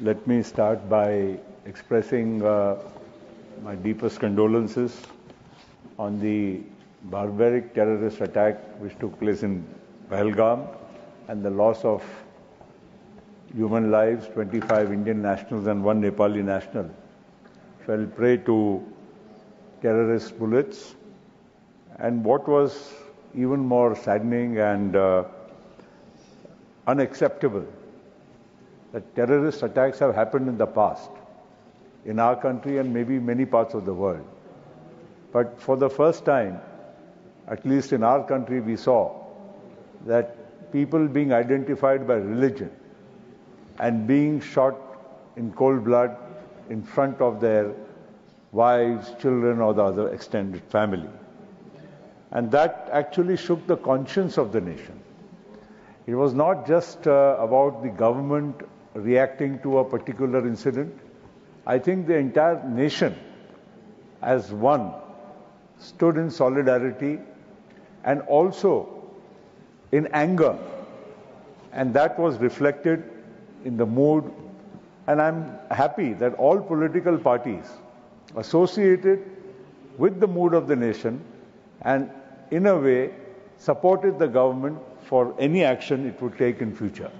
Let me start by expressing my deepest condolences on the barbaric terrorist attack which took place in Pahalgam and the loss of human lives, 25 Indian nationals and 1 Nepali national fell prey to terrorist bullets. And what was even more saddening and unacceptable, that terrorist attacks have happened in the past, in our country and maybe many parts of the world. But for the first time, at least in our country, we saw that people being identified by religion and being shot in cold blood in front of their wives, children, or the other extended family. And that actually shook the conscience of the nation. It was not just about the government reacting to a particular incident. I think the entire nation, as one, stood in solidarity and also in anger. And that was reflected in the mood. And I'm happy that all political parties associated with the mood of the nation and in a way supported the government for any action it would take in future.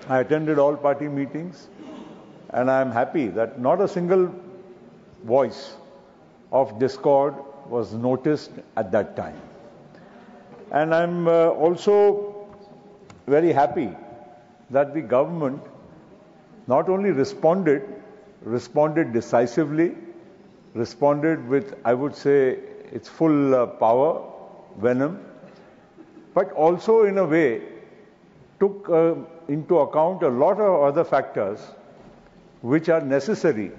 I attended all party meetings and I am happy that not a single voice of discord was noticed at that time. And I'm also very happy that the government not only responded decisively, responded with, I would say, its full power, venom, but also in a way took into account a lot of other factors which are necessary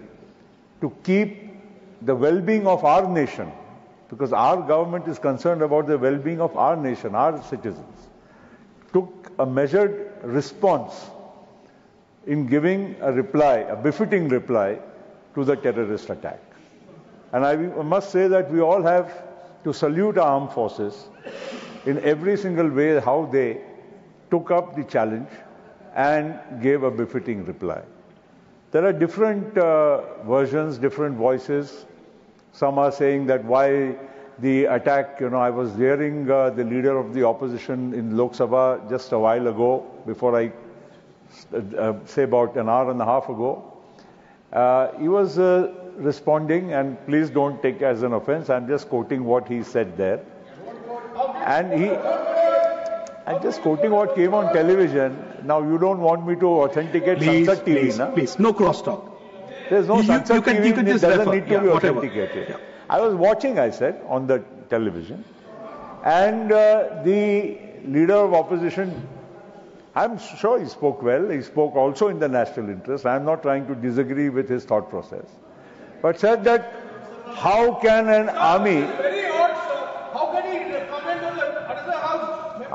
to keep the well-being of our nation, because our government is concerned about the well-being of our nation, our citizens, took a measured response in giving a reply, a befitting reply to the terrorist attack. And I must say that we all have to salute our armed forces in every single way how they took up the challenge and gave a befitting reply. There are different versions, different voices. Some are saying that why the attack, I was hearing the leader of the opposition in Lok Sabha just a while ago, before I say about an hour and a half ago. He was responding, and please don't take as an offense, I'm just quoting what he said there. I'm just quoting what came on television. Now, you don't want me to authenticate Sansad TV, please, no crosstalk. There's no Sansad TV, you can it just doesn't refer, need to be whatever. authenticated. Yeah. I was watching, I said, on the television, and the leader of opposition, I'm sure he spoke well, he spoke also in the national interest. I'm not trying to disagree with his thought process, but said that how can an army...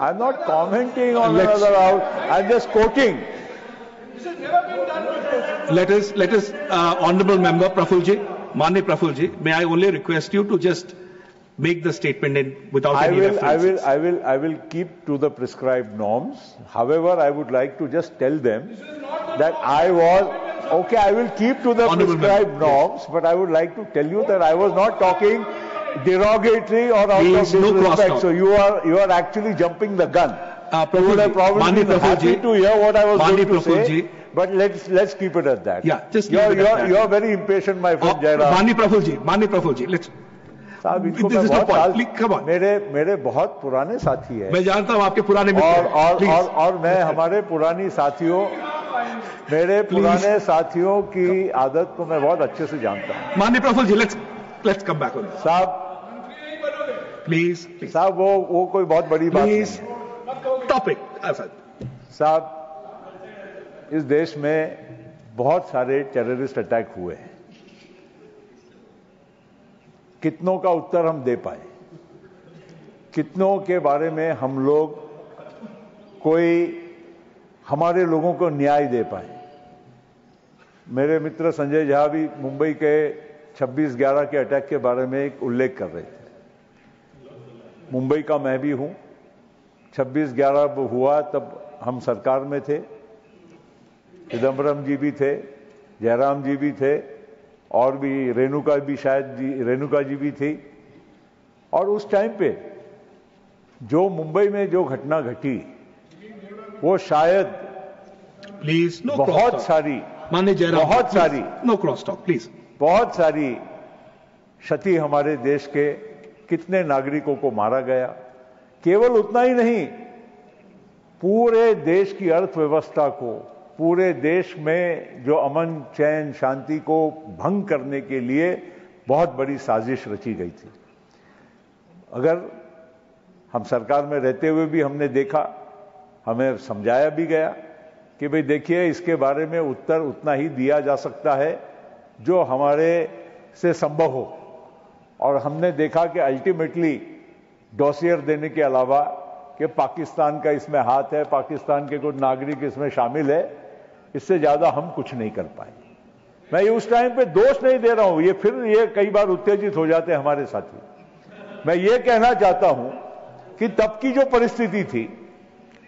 I'm not commenting on another house. I'm just quoting. Let us, Honourable Member Prafulji, Mani Prafulji, may I only request you to just make the statement without any references. I will keep to the prescribed norms. However, I would like to just tell them that I was, okay, I will keep to the prescribed norms, but I would like to tell you that I was not talking derogatory or out of disrespect. So you are actually jumping the gun. You would have probably been happy to hear what I was going to say, but let's keep it at that. Yeah, just you're very impatient, my friend Jairam. Mani Prafulji, let's. साहब इनको मैं बहुत मेरे बहुत पुराने साथी हैं। मैं जानता हूँ आपके पुराने मित्र और मैं हमारे पुरानी साथियों, मेरे पुराने साथियों की आदत को मैं बहुत अच्छे से जानता हूँ। माननीय प्रफुल्ल जी, let's come back on this. साहब प्लीज साहब वो कोई बहुत बड़ी बात नहीं है। टॉपिक साहब, इस देश में बहुत सारे टेररिस्ट अटैक हुए हैं। कितनों का उत्तर हम दे पाए, कितनों के बारे में हम लोग कोई हमारे लोगों को न्याय दे पाए। मेरे मित्र संजय झा भी मुंबई के 26/11 के अटैक के बारे में एक उल्लेख कर रहे थे। मुंबई का मैं भी हूं। 26/11 हुआ तब हम सरकार में थे। चिदम्बरम जी भी थे, जयराम जी भी थे, और भी रेणुका जी भी थी। और उस टाइम पे जो मुंबई में जो घटना घटी वो शायद प्लीज नो बहुत sorry no cross talk please, बहुत सारी क्षति हमारे देश के कितने नागरिकों को मारा गया। केवल उतना ही नहीं, पूरे देश की अर्थव्यवस्था को, पूरे देश में जो अमन चैन शांति को भंग करने के लिए बहुत बड़ी साजिश रची गई थी। अगर हम सरकार में रहते हुए भी हमने देखा, हमें समझाया भी गया कि भाई देखिए, इसके बारे में उत्तर उतना ही दिया जा सकता है जो हमारे से संभव हो। और हमने देखा कि अल्टीमेटली डॉसियर देने के अलावा कि पाकिस्तान का इसमें हाथ है, पाकिस्तान के कुछ नागरिक इसमें शामिल है, इससे ज्यादा हम कुछ नहीं कर पाए। मैं ये उस टाइम पे दोष नहीं दे रहा हूं, ये कई बार उत्तेजित हो जाते हैं हमारे साथी। मैं ये कहना चाहता हूं कि तब की जो परिस्थिति थी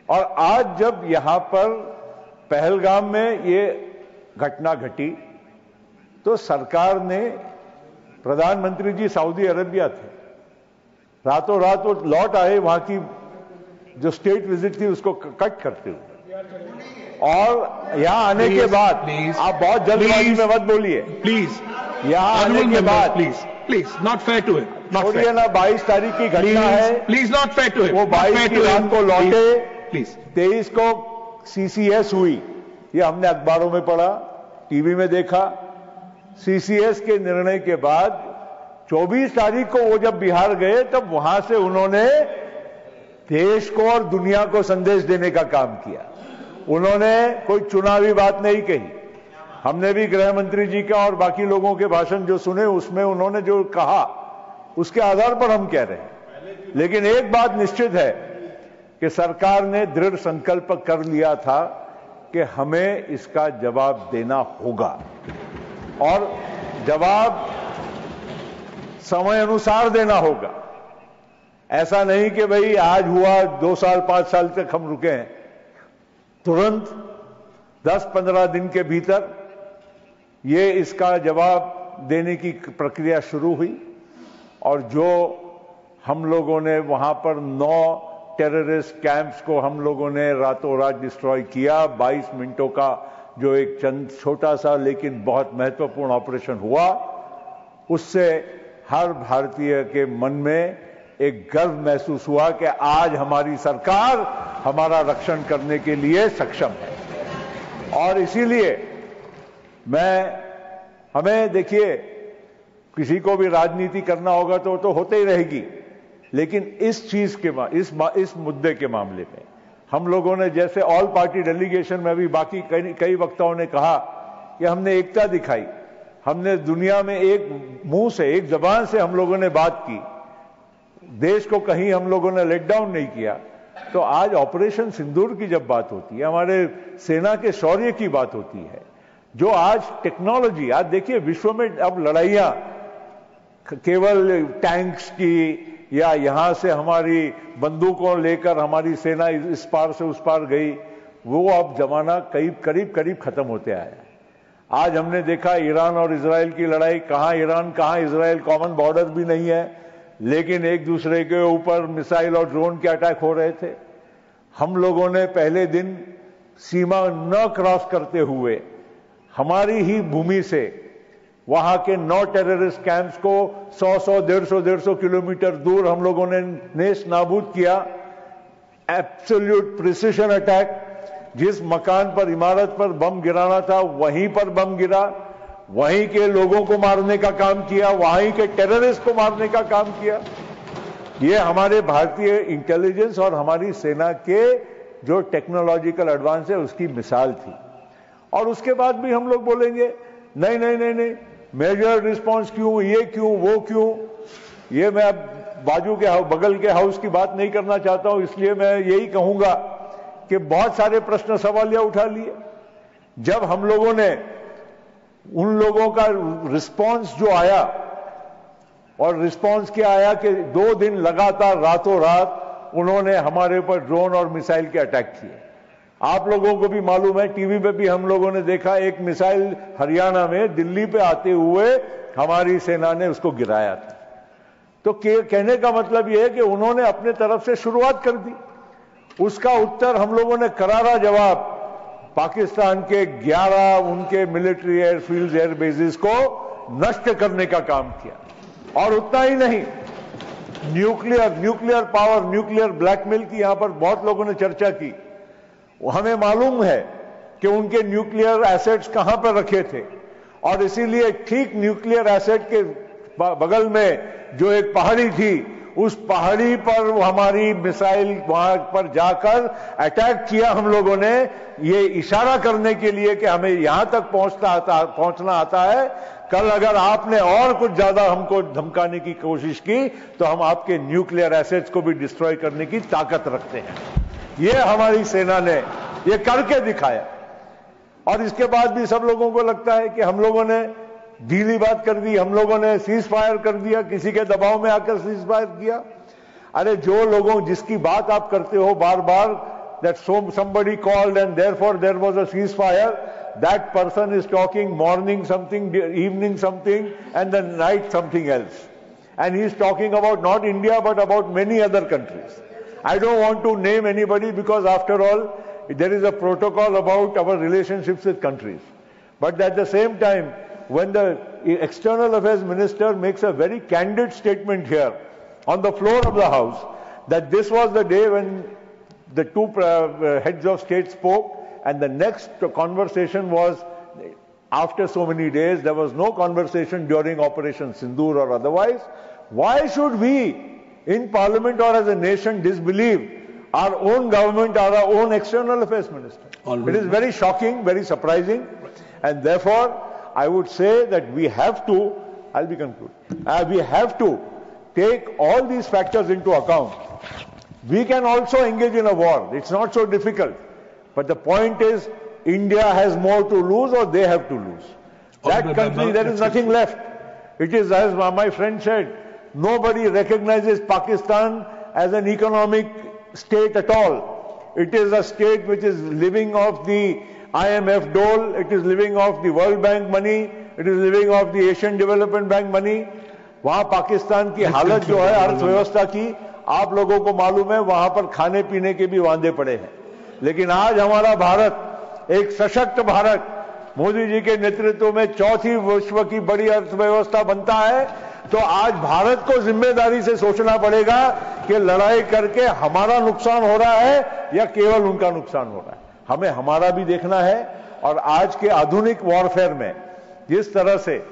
और आज जब यहां पर पहलगाम में ये घटना घटी तो सरकार ने, प्रधानमंत्री जी सऊदी अरेबिया थे, रातों रात वो लौट आए, वहां की जो स्टेट विजिट थी उसको कट करते हुए। और यहां आने के बाद, आप बहुत जल्दबाजी में मत बोलिए प्लीज, यहां आने के बाद please not fair to it, छोड़िए ना, 22 तारीख की घटना है, please not fair to it, वो 22 की रात को लौटे, प्लीज 23 को सीसीएस हुई, ये हमने अखबारों में पढ़ा, टीवी में देखा। सीसीएस के निर्णय के बाद 24 तारीख को वो जब बिहार गए तब वहां से उन्होंने देश को और दुनिया को संदेश देने का काम किया। उन्होंने कोई चुनावी बात नहीं कही। हमने भी गृह मंत्री जी का और बाकी लोगों के भाषण जो सुने उसमें उन्होंने जो कहा उसके आधार पर हम कह रहे हैं। लेकिन एक बात निश्चित है कि सरकार ने दृढ़ संकल्प कर लिया था कि हमें इसका जवाब देना होगा और जवाब समय अनुसार देना होगा। ऐसा नहीं कि भाई आज हुआ 2 साल 5 साल तक हम रुके हैं। तुरंत 10-15 दिन के भीतर ये इसका जवाब देने की प्रक्रिया शुरू हुई और जो हम लोगों ने वहां पर 9 टेररिस्ट कैंप्स को हम लोगों ने रातों रात डिस्ट्रॉय किया। 22 मिनटों का जो एक छोटा सा लेकिन बहुत महत्वपूर्ण ऑपरेशन हुआ, उससे हर भारतीय के मन में एक गर्व महसूस हुआ कि आज हमारी सरकार हमारा रक्षण करने के लिए सक्षम है। और इसीलिए हमें देखिए, किसी को भी राजनीति करना होगा तो होते ही रहेगी, लेकिन इस चीज के इस मुद्दे के मामले में हम लोगों ने, जैसे ऑल पार्टी डेलीगेशन में भी बाकी कई वक्ताओं ने कहा कि हमने एकता दिखाई, हमने दुनिया में एक मुंह से, एक जबान से हम लोगों ने बात की, देश को कहीं हम लोगों ने लेट डाउन नहीं किया। तो आज ऑपरेशन सिंदूर की जब बात होती है, हमारे सेना के शौर्य की बात होती है, जो आज टेक्नोलॉजी, आज देखिए विश्व में अब लड़ाइयां केवल टैंक्स की या यहां से हमारी बंदूकों लेकर हमारी सेना इस पार से उस पार गई, वो अब जमाना करीब खत्म होते आया है। आज हमने देखा ईरान और इजराइल की लड़ाई, कहां ईरान कहां इजराइल, कॉमन बॉर्डर भी नहीं है, लेकिन एक दूसरे के ऊपर मिसाइल और ड्रोन के अटैक हो रहे थे। हम लोगों ने पहले दिन सीमा न क्रॉस करते हुए हमारी ही भूमि से वहां के 9 टेररिस्ट कैंप्स को 100 150 किलोमीटर दूर हम लोगों ने नेस्त नाबूद किया। एब्सोल्यूट प्रिसिशन अटैक, जिस मकान पर, इमारत पर बम गिराना था वहीं पर बम गिरा, वहीं के लोगों को मारने का काम किया, वहीं के टेररिस्ट को मारने का काम किया। ये हमारे भारतीय इंटेलिजेंस और हमारी सेना के जो टेक्नोलॉजिकल एडवांस है उसकी मिसाल थी। और उसके बाद भी हम लोग बोलेंगे नहीं नहीं नहीं नहीं, मेजर रिस्पांस क्यों, ये क्यों, वो क्यों। ये मैं अब बगल के हाउस की बात नहीं करना चाहता हूं, इसलिए मैं यही कहूंगा कि बहुत सारे प्रश्न सवालिया उठा लिए। जब हम लोगों ने उन लोगों का रिस्पांस जो आया, और रिस्पांस क्या आया कि 2 दिन लगातार रातों रात उन्होंने हमारे ऊपर ड्रोन और मिसाइल के अटैक किए। आप लोगों को भी मालूम है, टीवी पे भी हम लोगों ने देखा, एक मिसाइल हरियाणा में दिल्ली पे आते हुए हमारी सेना ने उसको गिराया था। तो कहने का मतलब यह है कि उन्होंने अपने तरफ से शुरुआत कर दी। उसका उत्तर हम लोगों ने करारा जवाब पाकिस्तान के 11 उनके मिलिट्री एयरफील्ड, एयर बेसिस को नष्ट करने का काम किया। और उतना ही नहीं, न्यूक्लियर पावर, न्यूक्लियर ब्लैकमेल की यहां पर बहुत लोगों ने चर्चा की। हमें मालूम है कि उनके न्यूक्लियर एसेट्स कहां पर रखे थे, और इसीलिए ठीक न्यूक्लियर एसेट के बगल में जो एक पहाड़ी थी, उस पहाड़ी पर हमारी मिसाइल वहां पर जाकर अटैक किया हम लोगों ने, ये इशारा करने के लिए कि हमें यहां तक पहुंचना आता है। कल अगर आपने और कुछ ज्यादा हमको धमकाने की कोशिश की तो हम आपके न्यूक्लियर एसेट्स को भी डिस्ट्रॉय करने की ताकत रखते हैं। ये हमारी सेना ने ये करके दिखाया। और इसके बाद भी सब लोगों को लगता है कि हम लोगों ने ढीली बात कर दी, हम लोगों ने सीज फायर कर दिया, किसी के दबाव में आकर सीज फायर किया। अरे जो लोगों जिसकी बात आप करते हो बार बार, that somebody called and therefore there was a ceasefire, that person is talking morning something, evening something, and the night something else. And he is talking about not India but about many other countries. I don't want to name anybody because after all there is a protocol about our relationships with countries. But at the same time, when the External Affairs Minister makes a very candid statement here on the floor of the House that this was the day when the two heads of state spoke, and the next conversation was after so many days. There was no conversation during Operation Sindoor or otherwise. Why should we in Parliament or as a nation disbelieve our own government or our own External Affairs Minister? It is very shocking, very surprising, and therefore I would say that we have to, I'll be concluding, we have to take all these factors into account. We can also engage in a war. It's not so difficult. But the point is, India has more to lose or they have to lose. That country, there is nothing left. It is, as my friend said, nobody recognizes Pakistan as an economic state at all. It is a state which is living off the IMF dole, it is living off the World Bank money, it is living off the Asian Development Bank money. वहां पाकिस्तान की हालत जो है अर्थव्यवस्था की, आप लोगों को मालूम है, वहां पर खाने पीने के भी वांदे पड़े हैं। लेकिन आज हमारा भारत एक सशक्त भारत, मोदी जी के नेतृत्व में चौथी विश्व की बड़ी अर्थव्यवस्था बनता है। तो आज भारत को जिम्मेदारी से सोचना पड़ेगा कि लड़ाई करके हमारा नुकसान हो रहा है या केवल उनका नुकसान हो रहा है। हमें हमारा भी देखना है। और आज के आधुनिक वॉरफेयर में जिस तरह से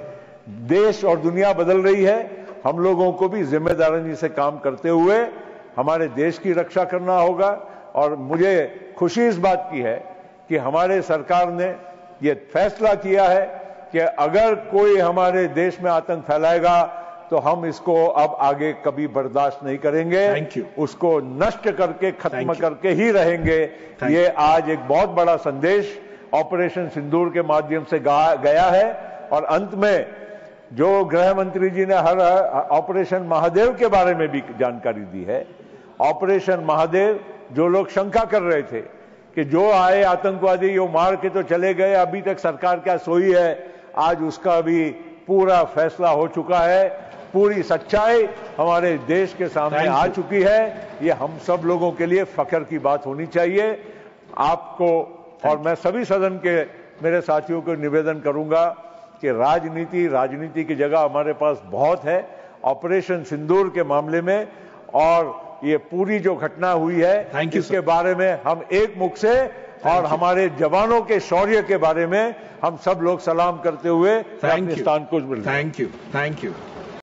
देश और दुनिया बदल रही है, हम लोगों को भी जिम्मेदारी से काम करते हुए हमारे देश की रक्षा करना होगा। और मुझे खुशी इस बात की है कि हमारे सरकार ने ये फैसला किया है कि अगर कोई हमारे देश में आतंक फैलाएगा तो हम इसको अब आगे कभी बर्दाश्त नहीं करेंगे, उसको नष्ट करके खत्म करके ही रहेंगे। ये आज एक बहुत बड़ा संदेश ऑपरेशन सिंदूर के माध्यम से गया है। और अंत में जो गृह मंत्री जी ने हर ऑपरेशन महादेव के बारे में भी जानकारी दी है, ऑपरेशन महादेव, जो लोग शंका कर रहे थे कि जो आए आतंकवादी वो मार के तो चले गए, अभी तक सरकार क्या सोई है, आज उसका भी पूरा फैसला हो चुका है। पूरी सच्चाई हमारे देश के सामने आ चुकी है। ये हम सब लोगों के लिए फख्र की बात होनी चाहिए। आपको और मैं सभी सदन के मेरे साथियों को निवेदन करूंगा कि राजनीति की जगह हमारे पास बहुत है ऑपरेशन सिंदूर के मामले में। और ये पूरी जो घटना हुई है इसके बारे में हम एक मुख से और हमारे जवानों के शौर्य के बारे में हम सब लोग सलाम करते हुए पाकिस्तान को थैंक यू।